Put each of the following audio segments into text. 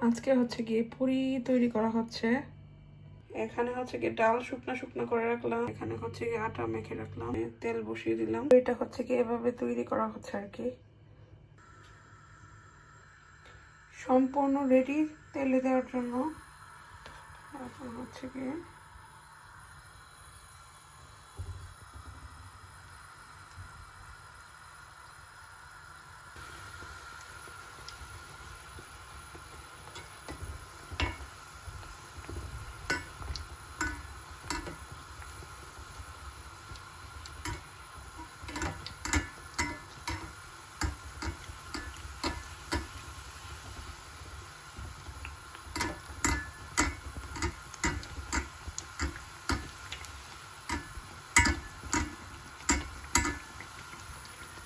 আজকে হচ্ছে গিয়ে পুরি তৈরি করা হচ্ছে। এখানে হচ্ছে গিয়ে ডাল শুকনা শুকনা করে রাখলাম, এখানে হচ্ছে গিয়ে আটা মেখে রাখলাম, তেল বসিয়ে দিলাম। এটা হচ্ছে গিয়ে এভাবে তৈরি করা হচ্ছে আর কি, সম্পূর্ণ রেডি তেলে দেওয়ার জন্য। এখন হচ্ছে গিয়ে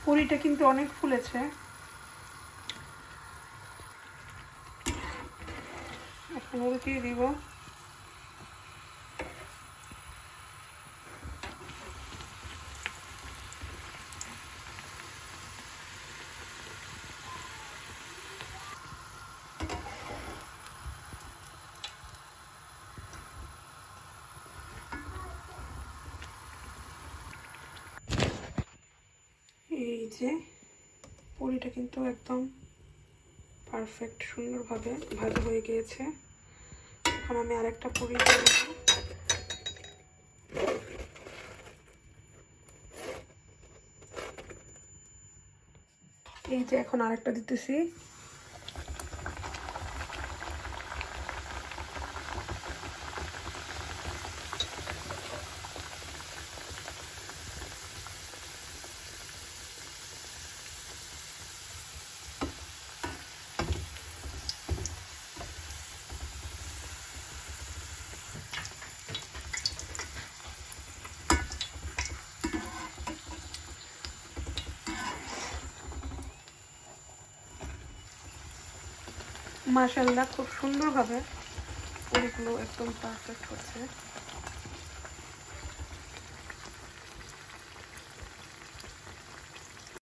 পুরিটা কিন্তু অনেক ফুলেছে। এখন উল্টিয়ে দিব। এই যে পুরিটা কিন্তু একদম পারফেক্ট সুন্দরভাবে ভাজা হয়ে গিয়েছে। এখন আমি আরেকটা পুরি দিয়ে দেব। এই যে এখন আরেকটা দিতেছি। মাশাআল্লাহ, খুব সুন্দরভাবে পুরিগুলো একদম পারফেক্ট হচ্ছে।